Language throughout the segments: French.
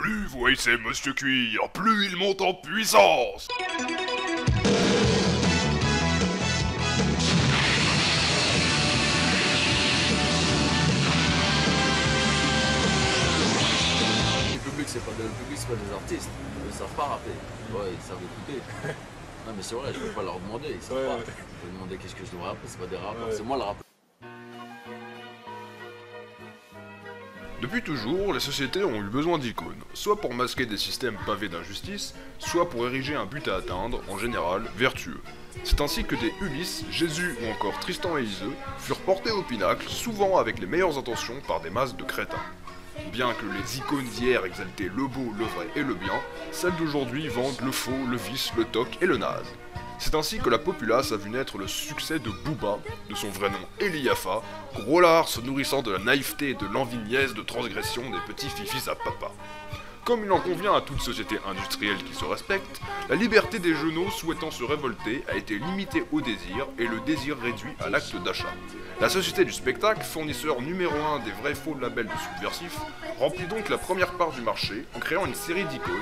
Plus vous haïssez Monsieur Cuir, plus il monte en puissance. Le public, c'est pas des artistes. Ils savent pas rapper. Ouais, ils savent écouter. Non, mais c'est vrai, je peux pas leur demander. Ils savent pas. Je peux demander qu'est-ce que je dois rapper. C'est pas des rappeurs. C'est moi le rappeur. Depuis toujours, les sociétés ont eu besoin d'icônes, soit pour masquer des systèmes pavés d'injustice, soit pour ériger un but à atteindre, en général vertueux. C'est ainsi que des Ulysse, Jésus ou encore Tristan et Iseux furent portés au pinacle, souvent avec les meilleures intentions par des masses de crétins. Bien que les icônes d'hier exaltaient le beau, le vrai et le bien, celles d'aujourd'hui vendent le faux, le vice, le toc et le naze. C'est ainsi que la populace a vu naître le succès de Booba, de son vrai nom Eliafa, gros lard se nourrissant de la naïveté et de l'envie niaise de transgression des petits fifis à papa. Comme il en convient à toute société industrielle qui se respecte, la liberté des genoux souhaitant se révolter a été limitée au désir et le désir réduit à l'acte d'achat. La société du spectacle, fournisseur numéro 1 des vrais faux labels de subversifs, remplit donc la première part du marché en créant une série d'icônes,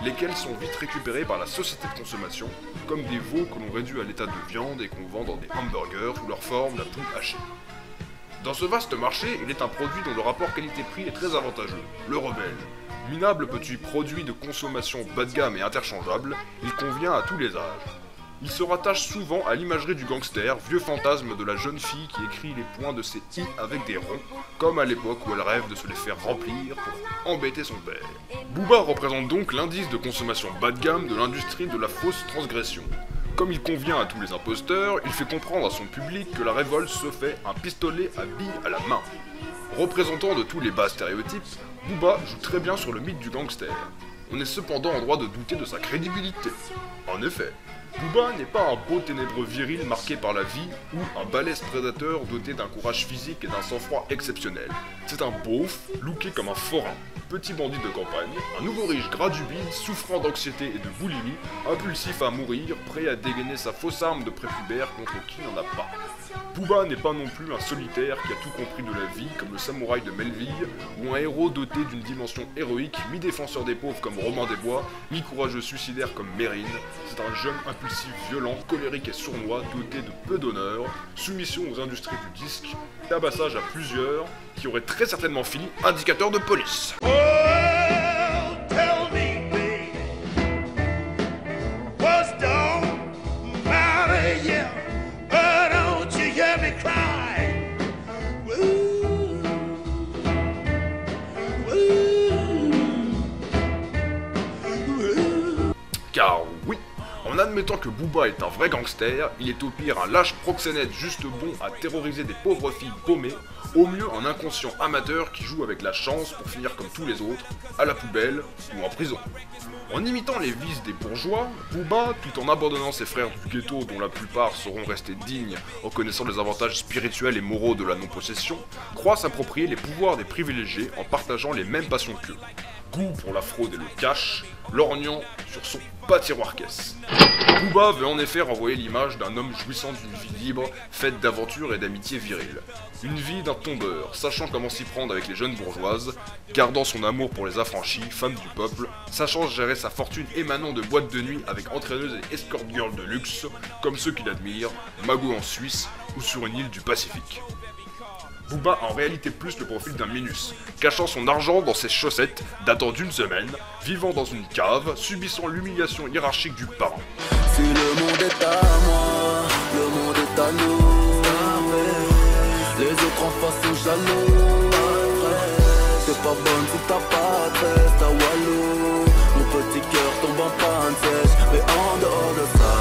lesquelles sont vite récupérées par la société de consommation, comme des veaux que l'on réduit à l'état de viande et qu'on vend dans des hamburgers sous leur forme la plus hachée. Dans ce vaste marché, il est un produit dont le rapport qualité-prix est très avantageux, le rebelle. Minable petit produit de consommation bas de gamme et interchangeable, il convient à tous les âges. Il se rattache souvent à l'imagerie du gangster, vieux fantasme de la jeune fille qui écrit les points de ses i avec des ronds, comme à l'époque où elle rêve de se les faire remplir pour embêter son père. Booba représente donc l'indice de consommation bas de gamme de l'industrie de la fausse transgression. Comme il convient à tous les imposteurs, il fait comprendre à son public que la révolte se fait un pistolet à billes à la main. Représentant de tous les bas stéréotypes, Booba joue très bien sur le mythe du gangster. On est cependant en droit de douter de sa crédibilité. En effet, Booba n'est pas un beau ténébreux viril marqué par la vie ou un balèze prédateur doté d'un courage physique et d'un sang-froid exceptionnel. C'est un beauf, looké comme un forain, petit bandit de campagne, un nouveau riche gras du bide, souffrant d'anxiété et de boulimie, impulsif à mourir, prêt à dégainer sa fausse arme de prépubère contre qui n'en a pas. Booba n'est pas non plus un solitaire qui a tout compris de la vie comme le samouraï de Melville, ou un héros doté d'une dimension héroïque, mi-défenseur des pauvres comme Romain Desbois, mi-courageux suicidaire comme Mérine. C'est un jeune impulsif, violent, colérique et sournois, doté de peu d'honneur, soumission aux industries du disque, tabassage à plusieurs, qui aurait très certainement fini indicateur de police. Car oui, en admettant que Booba est un vrai gangster, il est au pire un lâche proxénète juste bon à terroriser des pauvres filles paumées, au mieux un inconscient amateur qui joue avec la chance pour finir comme tous les autres, à la poubelle ou en prison. En imitant les vices des bourgeois, Booba, tout en abandonnant ses frères du ghetto dont la plupart seront restés dignes en connaissant les avantages spirituels et moraux de la non-possession, croit s'approprier les pouvoirs des privilégiés en partageant les mêmes passions qu'eux. Goût pour la fraude et le cash, lorgnant sur son bas tiroir-caisse. Booba veut en effet renvoyer l'image d'un homme jouissant d'une vie libre, faite d'aventures et d'amitié virile. Une vie d'un tombeur, sachant comment s'y prendre avec les jeunes bourgeoises, gardant son amour pour les affranchis, femmes du peuple, sachant gérer sa fortune émanant de boîtes de nuit avec entraîneuses et escort girls de luxe, comme ceux qu'il admire, magots en Suisse ou sur une île du Pacifique. Booba a en réalité plus le profil d'un Minus, cachant son argent dans ses chaussettes, datant d'une semaine, vivant dans une cave, subissant l'humiliation hiérarchique du parent. Si le monde est à moi, le monde est à nous. Les autres en face sont jaloux. C'est pas bonne si t'as pas de tête à Walou. Mon petit cœur tombe en panne sèche. Mais en dehors de ça,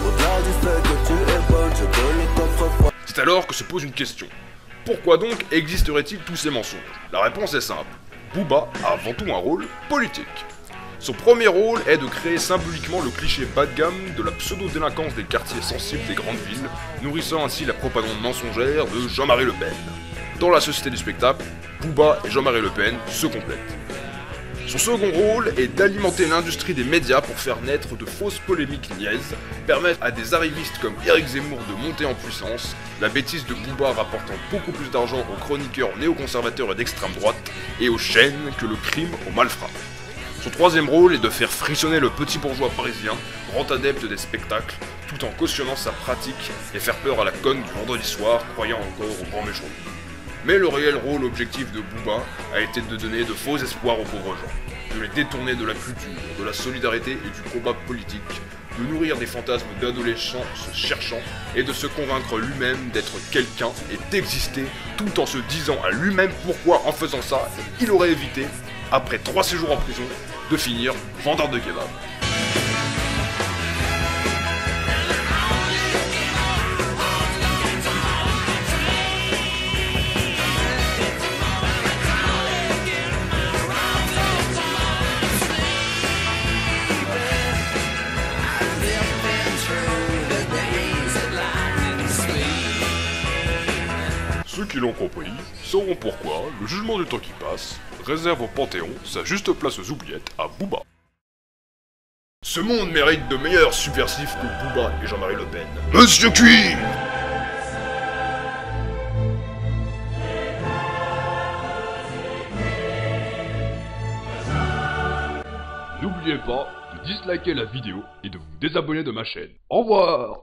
au-delà du fait que tu es bonne, je veux le coffre-fort. C'est alors que se pose une question. Pourquoi donc existerait-il tous ces mensonges? La réponse est simple. Booba a avant tout un rôle politique. Son premier rôle est de créer symboliquement le cliché bas de gamme de la pseudo-délinquance des quartiers sensibles des grandes villes, nourrissant ainsi la propagande mensongère de Jean-Marie Le Pen. Dans la société du spectacle, Booba et Jean-Marie Le Pen se complètent. Son second rôle est d'alimenter l'industrie des médias pour faire naître de fausses polémiques niaises, permettre à des arrivistes comme Éric Zemmour de monter en puissance, la bêtise de Booba rapportant beaucoup plus d'argent aux chroniqueurs néoconservateurs et d'extrême droite, et aux chaînes que le crime aux malfrats. Son troisième rôle est de faire frissonner le petit bourgeois parisien, grand adepte des spectacles, tout en cautionnant sa pratique et faire peur à la conne du vendredi soir, croyant encore au grand méchant. Mais le réel rôle objectif de Booba a été de donner de faux espoirs aux pauvres gens, de les détourner de la culture, de la solidarité et du combat politique, de nourrir des fantasmes d'adolescents se cherchant et de se convaincre lui-même d'être quelqu'un et d'exister tout en se disant à lui-même pourquoi en faisant ça, il aurait évité, après 3 séjours en prison, de finir vendeur de kebab. Ceux qui l'ont compris sauront pourquoi le jugement du temps qui passe réserve au Panthéon sa juste place aux oubliettes à Booba. Ce monde mérite de meilleurs subversifs que Booba et Jean-Marie Le Pen. Monsieur Cuir! N'oubliez pas de disliker la vidéo et de vous désabonner de ma chaîne. Au revoir!